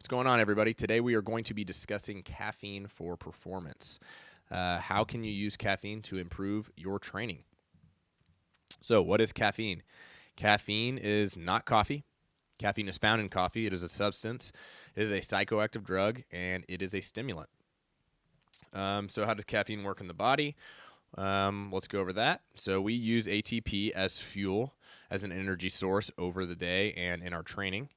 What's going on, everybody? Today we are going to be discussing caffeine for performance. How can you use caffeine to improve your training? So, what is caffeine? Caffeine is not coffee. Caffeine is found in coffee. It is a substance. It is a psychoactive drug, and it is a stimulant. So how does caffeine work in the body? Let's go over that. So we use ATP as fuel, as an energy source over the day and in our training.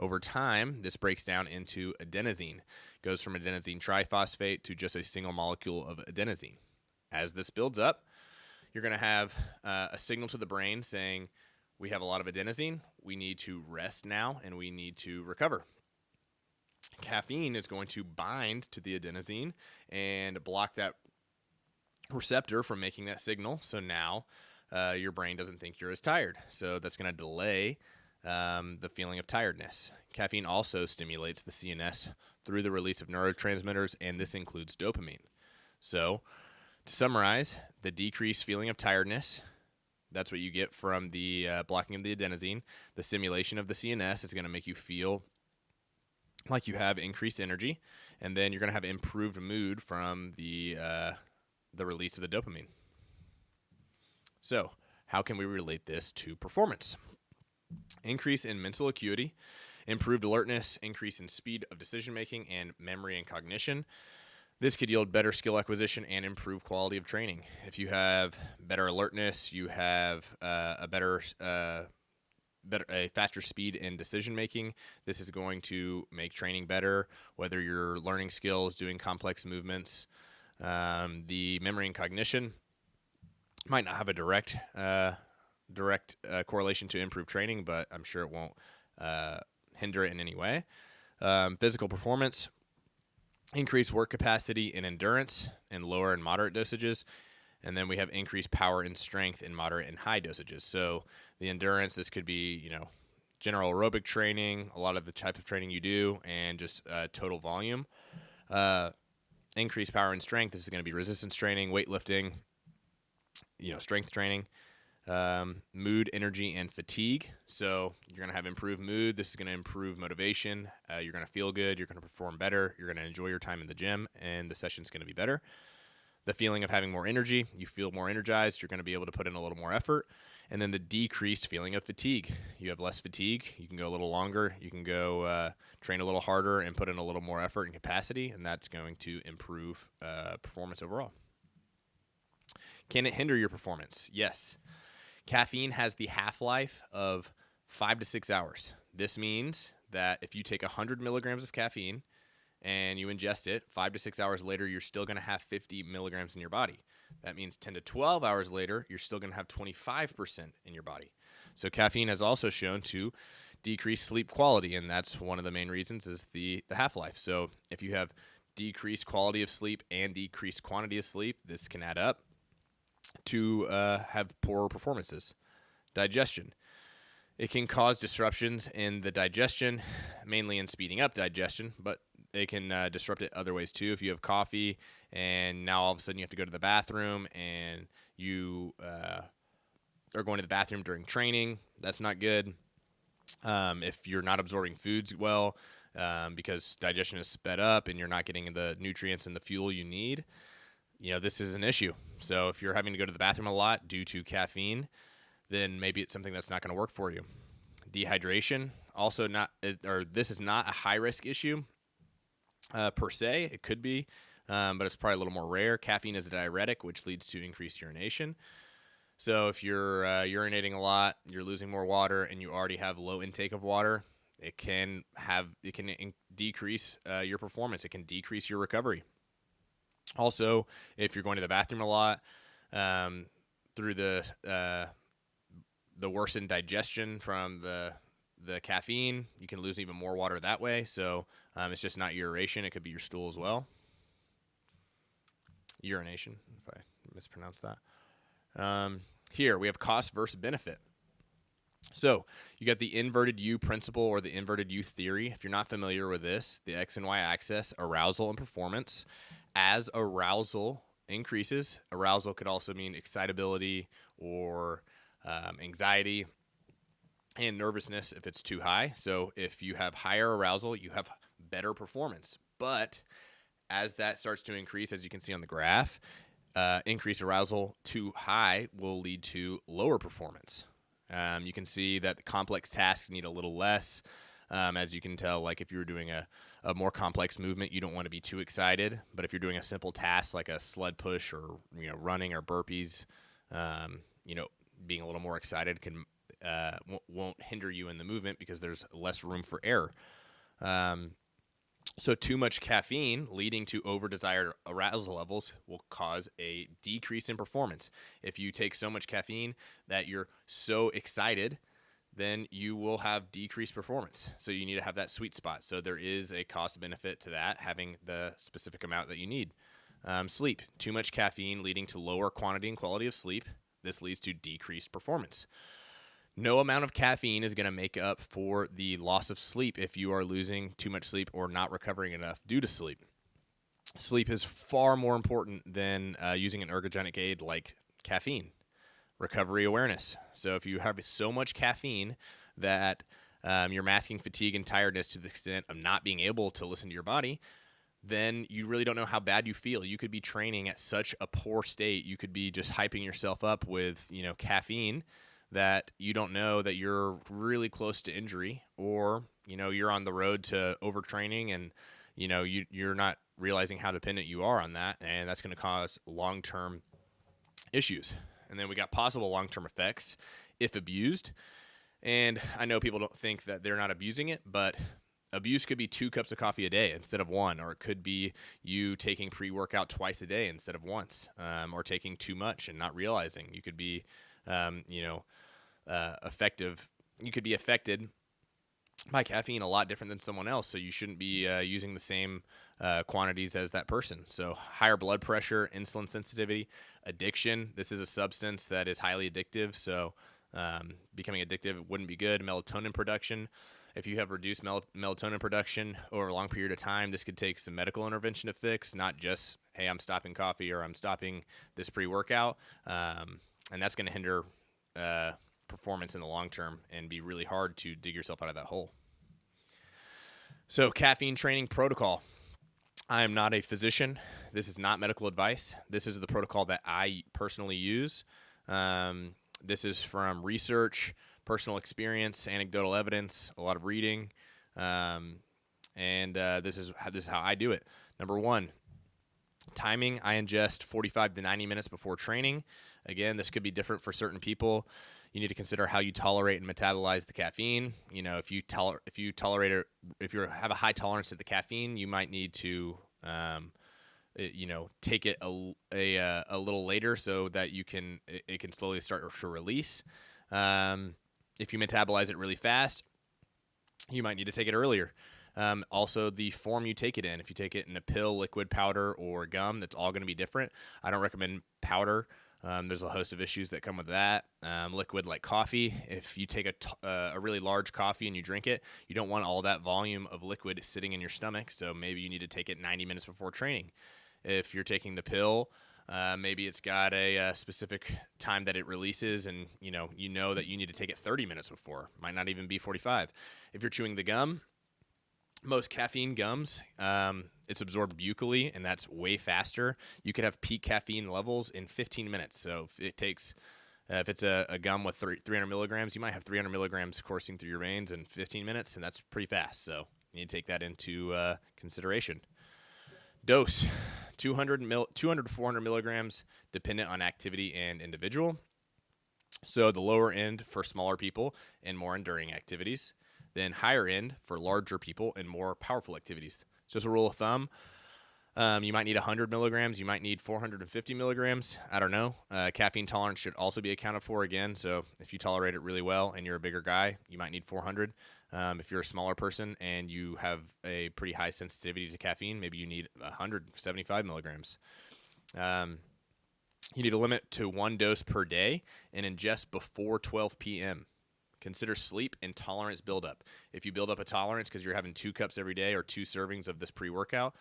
Over time, this breaks down into adenosine. It goes from adenosine triphosphate to just a single molecule of adenosine. As this builds up, you're going to have a signal to the brain saying, we have a lot of adenosine, we need to rest now, and we need to recover. Caffeine is going to bind to the adenosine and block that receptor from making that signal. So now your brain doesn't think you're as tired. So that's going to delay the feeling of tiredness. Caffeine also stimulates the CNS through the release of neurotransmitters, and this includes dopamine. So to summarize, the decreased feeling of tiredness, that's what you get from the blocking of the adenosine. The stimulation of the CNS is going to make you feel like you have increased energy, and then you're going to have improved mood from the release of the dopamine. So how can we relate this to performance? Increase in mental acuity, improved alertness, increase in speed of decision-making, and memory and cognition. This could yield better skill acquisition and improve quality of training. If you have better alertness, you have a faster speed in decision-making. This is going to make training better, whether you're learning skills, doing complex movements. The memory and cognition might not have a direct correlation to improved training, but I'm sure it won't hinder it in any way. Physical performance, increased work capacity and endurance in lower and moderate dosages. And then we have increased power and strength in moderate and high dosages. So the endurance, this could be, general aerobic training, a lot of the type of training you do, and just total volume. Increased power and strength, this is going to be resistance training, weightlifting, strength training. Mood, energy, and fatigue. So you're going to have improved mood. This is going to improve motivation. You're going to feel good. You're going to perform better. You're going to enjoy your time in the gym, and the session's going to be better. The feeling of having more energy. You feel more energized. You're going to be able to put in a little more effort. And then the decreased feeling of fatigue. You have less fatigue. You can go a little longer. You can go train a little harder and put in a little more effort and capacity, and that's going to improve performance overall. Can it hinder your performance? Yes. Caffeine has the half-life of 5 to 6 hours. This means that if you take 100 milligrams of caffeine and you ingest it, 5 to 6 hours later, you're still going to have 50 milligrams in your body. That means 10 to 12 hours later, you're still going to have 25% in your body. So caffeine has also shown to decrease sleep quality, and that's one of the main reasons is the half-life. So if you have decreased quality of sleep and decreased quantity of sleep, this can add up to have poorer performances. Digestion. It can cause disruptions in the digestion, mainly in speeding up digestion, but it can disrupt it other ways too. If you have coffee and now all of a sudden you have to go to the bathroom and you are going to the bathroom during training, that's not good. If you're not absorbing foods well because digestion is sped up and you're not getting the nutrients and the fuel you need, this is an issue. So if you're having to go to the bathroom a lot due to caffeine, then maybe it's something that's not going to work for you. Dehydration, this is not a high-risk issue per se. It could be, but it's probably a little more rare. Caffeine is a diuretic, which leads to increased urination. So if you're urinating a lot, you're losing more water, and you already have low intake of water, it can decrease your performance. It can decrease your recovery. Also, if you're going to the bathroom a lot, through the worsened digestion from the caffeine, you can lose even more water that way. So it's just not urination; it could be your stool as well. Urination, if I mispronounced that. Here we have cost versus benefit. So you got the inverted U principle or the inverted U theory. If you're not familiar with this, the X and Y axis, arousal and performance. As arousal increases, arousal could also mean excitability or anxiety and nervousness if it's too high. So if you have higher arousal, you have better performance. But as that starts to increase, as you can see on the graph, increased arousal too high will lead to lower performance. You can see that the complex tasks need a little less. As you can tell, like if you're doing a more complex movement, you don't want to be too excited. But if you're doing a simple task like a sled push or running or burpees, being a little more excited won't hinder you in the movement because there's less room for error. So too much caffeine leading to over-desired arousal levels will cause a decrease in performance. If you take so much caffeine that you're so excited, then you will have decreased performance. So you need to have that sweet spot. So there is a cost benefit to that, having the specific amount that you need. Sleep. Too much caffeine leading to lower quantity and quality of sleep. This leads to decreased performance. No amount of caffeine is going to make up for the loss of sleep if you are losing too much sleep or not recovering enough due to sleep. Sleep is far more important than using an ergogenic aid like caffeine. Recovery awareness. So if you have so much caffeine that you're masking fatigue and tiredness to the extent of not being able to listen to your body, then you really don't know how bad you feel. You could be training at such a poor state. You could be just hyping yourself up with caffeine that you don't know that you're really close to injury, or you're on the road to overtraining, and you're not realizing how dependent you are on that, and that's going to cause long-term issues. And then we got possible long-term effects if abused. And I know people don't think that they're not abusing it, but abuse could be 2 cups of coffee a day instead of 1, or it could be you taking pre-workout twice a day instead of once, or taking too much and not realizing. You could be effective. You could be affected by caffeine a lot different than someone else, so you shouldn't be using the same quantities as that person. So higher blood pressure, insulin sensitivity, addiction. This is a substance that is highly addictive, so becoming addictive wouldn't be good. Melatonin production. If you have reduced melatonin production over a long period of time, this could take some medical intervention to fix, not just, hey, I'm stopping coffee or I'm stopping this pre-workout. And that's going to hinder performance in the long term and be really hard to dig yourself out of that hole. So caffeine training protocol. I am not a physician. This is not medical advice. This is the protocol that I personally use. This is from research, personal experience, anecdotal evidence, a lot of reading, and this is how I do it. Number 1, timing. I ingest 45 to 90 minutes before training. Again, this could be different for certain people. You need to consider how you tolerate and metabolize the caffeine. If you tolerate it, if you have a high tolerance to the caffeine, you might need to take it a little later so that it can slowly start to release. If you metabolize it really fast, you might need to take it earlier. Also, the form you take it in. If you take it in a pill, liquid, powder, or gum, that's all going to be different. I don't recommend powder. There's a host of issues that come with that. Liquid, like coffee. If you take a really large coffee and you drink it, you don't want all that volume of liquid sitting in your stomach, so maybe you need to take it 90 minutes before training. If you're taking the pill, maybe it's got a specific time that it releases, and you know that you need to take it 30 minutes before. Might not even be 45. If you're chewing the gum, most caffeine gums, it's absorbed buccally, and that's way faster. You could have peak caffeine levels in 15 minutes. So if it's a gum with 300 milligrams, you might have 300 milligrams coursing through your veins in 15 minutes, and that's pretty fast. So you need to take that into consideration. Dose, 200 to 400 milligrams, dependent on activity and individual. So the lower end for smaller people and more enduring activities. Then higher end for larger people and more powerful activities. Just a rule of thumb, you might need 100 milligrams. You might need 450 milligrams. I don't know. Caffeine tolerance should also be accounted for again. So if you tolerate it really well and you're a bigger guy, you might need 400. If you're a smaller person and you have a pretty high sensitivity to caffeine, maybe you need 175 milligrams. You need a limit to 1 dose per day and ingest before 12 p.m. Consider sleep and tolerance buildup. If you build up a tolerance because you're having 2 cups every day or 2 servings of this pre-workout,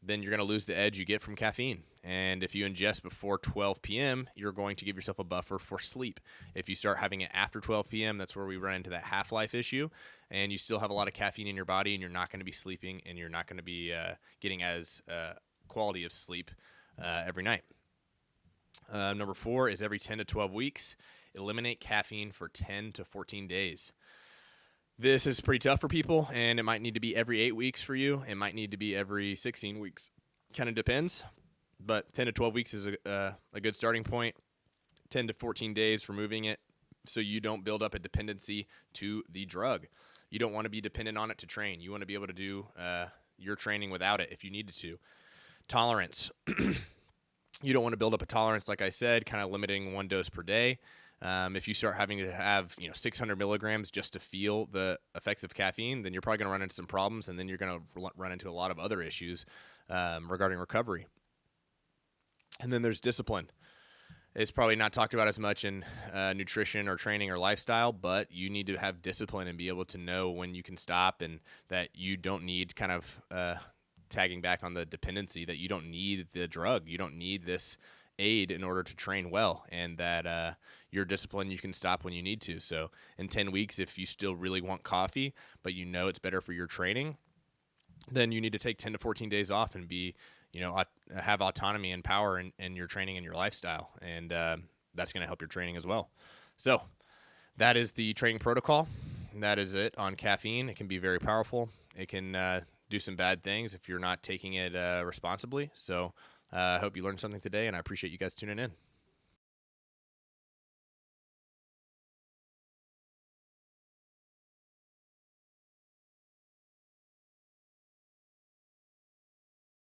then you're going to lose the edge you get from caffeine. And if you ingest before 12 p.m., you're going to give yourself a buffer for sleep. If you start having it after 12 p.m., that's where we run into that half-life issue, and you still have a lot of caffeine in your body, and you're not going to be sleeping, and you're not going to be getting as quality of sleep every night. Number 4 is every 10 to 12 weeks, eliminate caffeine for 10 to 14 days. This is pretty tough for people, and it might need to be every 8 weeks for you. It might need to be every 16 weeks. Kind of depends, but 10 to 12 weeks is a good starting point. 10 to 14 days removing it so you don't build up a dependency to the drug. You don't want to be dependent on it to train. You want to be able to do your training without it if you needed to. Tolerance. You don't want to build up a tolerance, like I said, kind of limiting 1 dose per day. If you start having to have 600 milligrams just to feel the effects of caffeine, then you're probably going to run into some problems, and then you're going to run into a lot of other issues regarding recovery. And then there's discipline. It's probably not talked about as much in nutrition or training or lifestyle, but you need to have discipline and be able to know when you can stop, and that you don't need kind of tagging back on the dependency, that you don't need the drug. You don't need this aid in order to train well, and that you're disciplined, you can stop when you need to. So in 10 weeks, if you still really want coffee, but you know it's better for your training, then you need to take 10 to 14 days off and be, have autonomy and power in your training and your lifestyle. And that's going to help your training as well. So that is the training protocol. That is it on caffeine. It can be very powerful. It can do some bad things if you're not taking it responsibly. So I hope you learned something today, and I appreciate you guys tuning in.